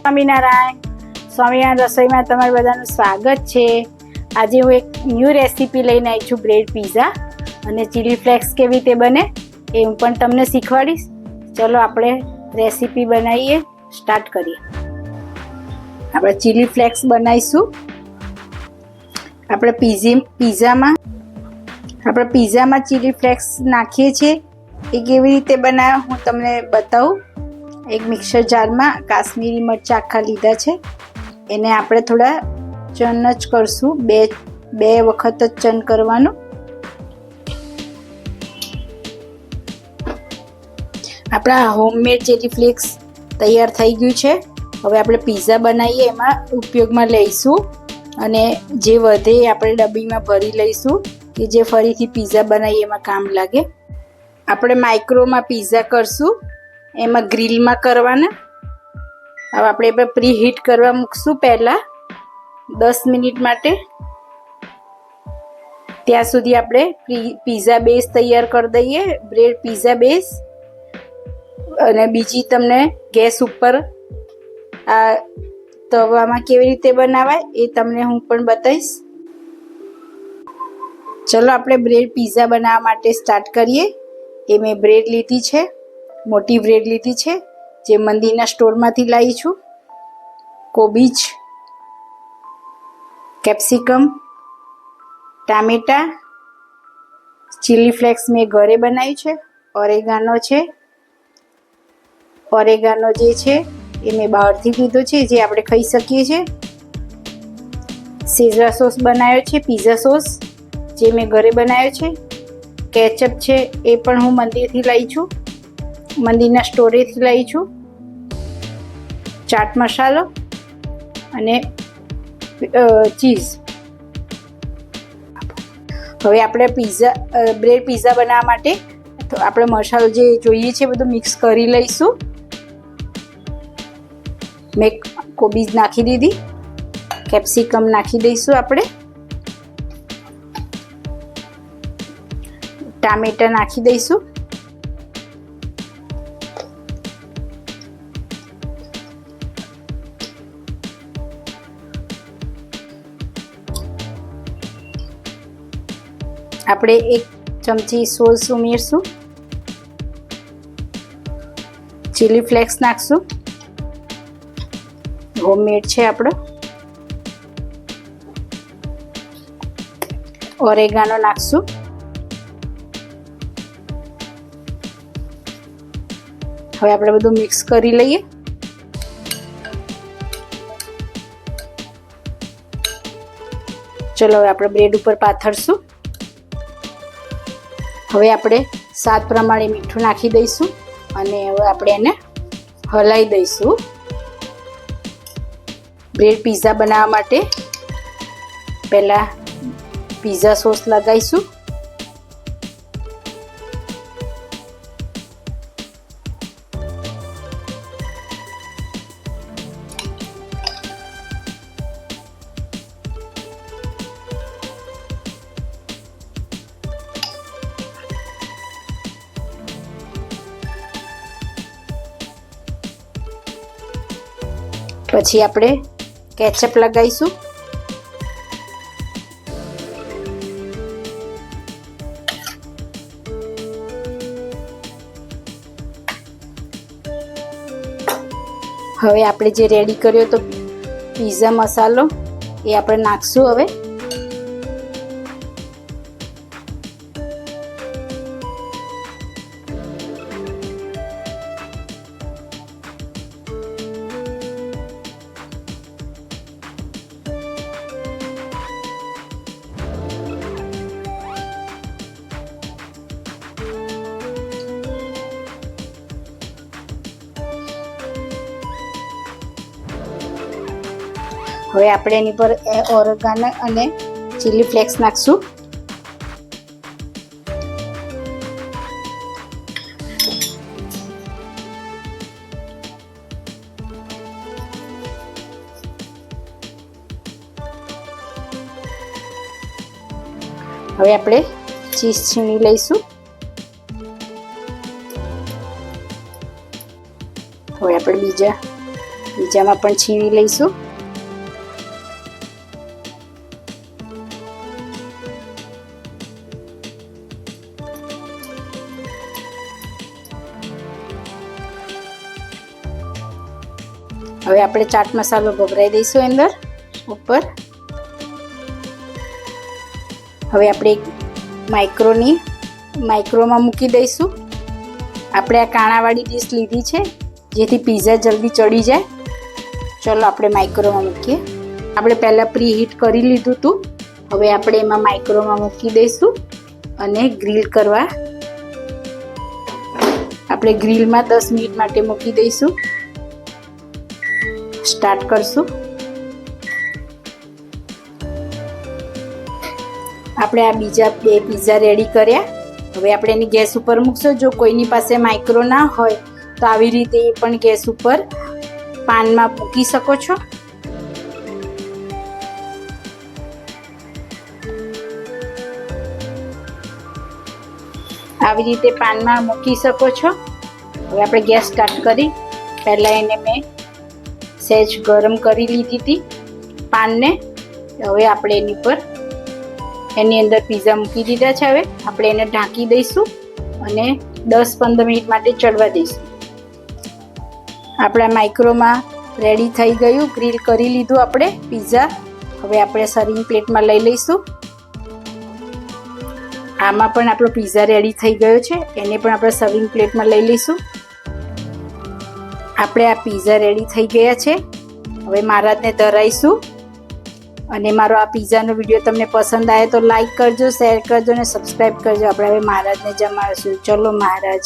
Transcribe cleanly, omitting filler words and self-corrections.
સ્વામિનારાયણ. સ્વામિનારાયણ રસોઈમાં તમારું બધાનું સ્વાગત છે. આજે હું એક ન્યૂ રેસીપી લઈને આવી છું, બ્રેડ પીઝા અને ચીલી ફ્લેક્સ કેવી રીતે બને એ હું પણ તમને શીખવાડીશ. ચલો આપણે રેસીપી બનાવીએ, સ્ટાર્ટ કરીએ. આપણે ચીલી ફ્લેક્સ બનાવીશું. આપણે પીઝામાં ચીલી ફ્લેક્સ નાખીએ છીએ, એ કેવી રીતે બનાવે હું તમને બતાવું. એક મિક્સર જારમાં કાશ્મીરી મરચાં આખા લીધા છે, એને આપણે થોડા ચન જ કરશું. બે વખત જ ચન કરવાનું. આપણા હોમમેડ ચીલી ફ્લેક્સ તૈયાર થઈ ગયું છે. હવે આપણે પીઝા બનાવીએ એમાં ઉપયોગમાં લઈશું, અને જે વધે આપણે ડબ્બીમાં ભરી લઈશું કે જે ફરીથી પીઝા બનાવીએ એમાં કામ લાગે. આપણે માઇક્રોમાં પીઝા કરશું, એમાં ગ્રીલમાં કરવાના. હવે આપણે પ્રી હીટ કરવા મૂકશું પહેલાં 10 મિનિટ માટે. ત્યાં સુધી આપણે પીઝા બેઝ તૈયાર કરી દઈએ, બ્રેડ પીઝા બેઝ. અને બીજી તમને ગેસ ઉપર આ તવામાં કેવી રીતે બનાવાય એ તમને હું પણ બતાવીશ. ચલો આપણે બ્રેડ પીઝા બનાવવા માટે સ્ટાર્ટ કરીએ. એ મેં બ્રેડ લીધી છે, મોટી બ્રેડ લીધી છે, જે મંદિરના સ્ટોરમાંથી લાવી છું. કોબીજ, કેપ્સિકમ, ટામેટા, ચીલી ફ્લેક્સ મેં ઘરે બનાવી છે. ઓરેગાનો છે, ઓરેગાનો જે છે એ મેં બહારથી લીધો છે, જે આપણે ખાઈ શકીએ છીએ. શેઝવા સોસ બનાવ્યો છે, પીઝા સોસ જે મેં ઘરે બનાવ્યો છે. કેચઅપ છે, એ પણ હું મંદિરથી લાવી છું, મંદિરના સ્ટોરેથી લાવી છું. ચાટ મસાલો અને ચીઝ. હવે આપણે બ્રેડ પીઝા બનાવવા માટે તો આપણે મસાલો જે જોઈએ છે બધું મિક્સ કરી લઈશું. મેં કોબીજ નાખી દીધી, કેપ્સિકમ નાખી દઈશું આપણે, ટામેટા નાખી દઈશું. આપણે 1 ચમચી સોસ ઉમેરશું. ચીલી ફ્લેક્સ નાખશું, હોમમેડ છે આપણો. ઓરેગાનો નાખશું. હવે આપણે બધું મિક્સ કરી લઈએ. ચલો હવે આપણે બ્રેડ ઉપર પાથરશું. હવે આપણે સ્વાદ પ્રમાણે મીઠું નાખી દઈશું અને હવે આપણે એને હલાવી દઈશું. બ્રેડ પીઝા બનાવવા માટે પહેલાં પીઝા સોસ લગાવીશું. પછી આપણે કેચઅપ લગાવીશું. હવે આપણે જે રેડી કર્યો તો પીઝા મસાલો એ આપણે નાખશું. હવે આપણે એની પર ઓરેગાનો અને ચીલી ફ્લેક્સ નાખશું. હવે આપણે ચીઝ છીણી લઈશું. હવે આપણે બીજા બીજામાં પણ છીણી લઈશું. હવે આપણે ચાટ મસાલો ભભરાઈ દઈશું અંદર ઉપર. હવે આપણે એક માઇક્રોમાં મૂકી દઈશું. આપણે આ કાણાવાળી ડીશ લીધી છે જેથી પીઝા જલ્દી ચડી જાય. ચલો આપણે માઇક્રોમાં મૂકીએ. આપણે પહેલાં પ્રી હીટ કરી લીધું હતું. હવે આપણે એમાં માઇક્રોમાં મૂકી દઈશું અને ગ્રીલ કરવા આપણે ગ્રીલમાં 10 મિનિટ માટે મૂકી દઈશું. સ્ટાર્ટ કરશું. આપણે આ બીજા 2 પીઝા રેડી કર્યા. હવે આપણે એની ગેસ ઉપર મૂકશું. જો કોઈની પાસે માઇક્રો ના હોય તો આવી રીતે એ પણ ગેસ ઉપર પાનમાં મૂકી શકો છો. આવી રીતે પાનમાં મૂકી શકો છો. હવે આપણે ગેસ સ્ટાર્ટ કરી પહેલાં એને મેં સહેજ ગરમ કરી લીધી હતી પાનને. હવે આપણે એની અંદર પીઝા મૂકી દીધા છે. હવે આપણે એને ઢાંકી દઈશું અને 10-15 મિનિટ માટે ચડવા દઈશું. આપણા માઇક્રોમાં રેડી થઈ ગયું. ગ્રીલ કરી લીધું આપણે પીઝા. હવે આપણે સર્વિંગ પ્લેટમાં લઈ લઈશું. આમાં પણ આપણો પીઝા રેડી થઈ ગયો છે. એને પણ આપણે સર્વિંગ પ્લેટમાં લઈ લઈશું. આપણે આ પીઝા રેડી થઈ ગયા છે. હવે મહારાજને ધરાઈશું. અને મારો આ પીઝાનો વિડીયો તમને પસંદ આવે તો લાઈક કરજો, શેર કરજો અને સબસ્ક્રાઈબ કરજો. આપણે હવે મહારાજને જમાડીશું. ચલો મહારાજ.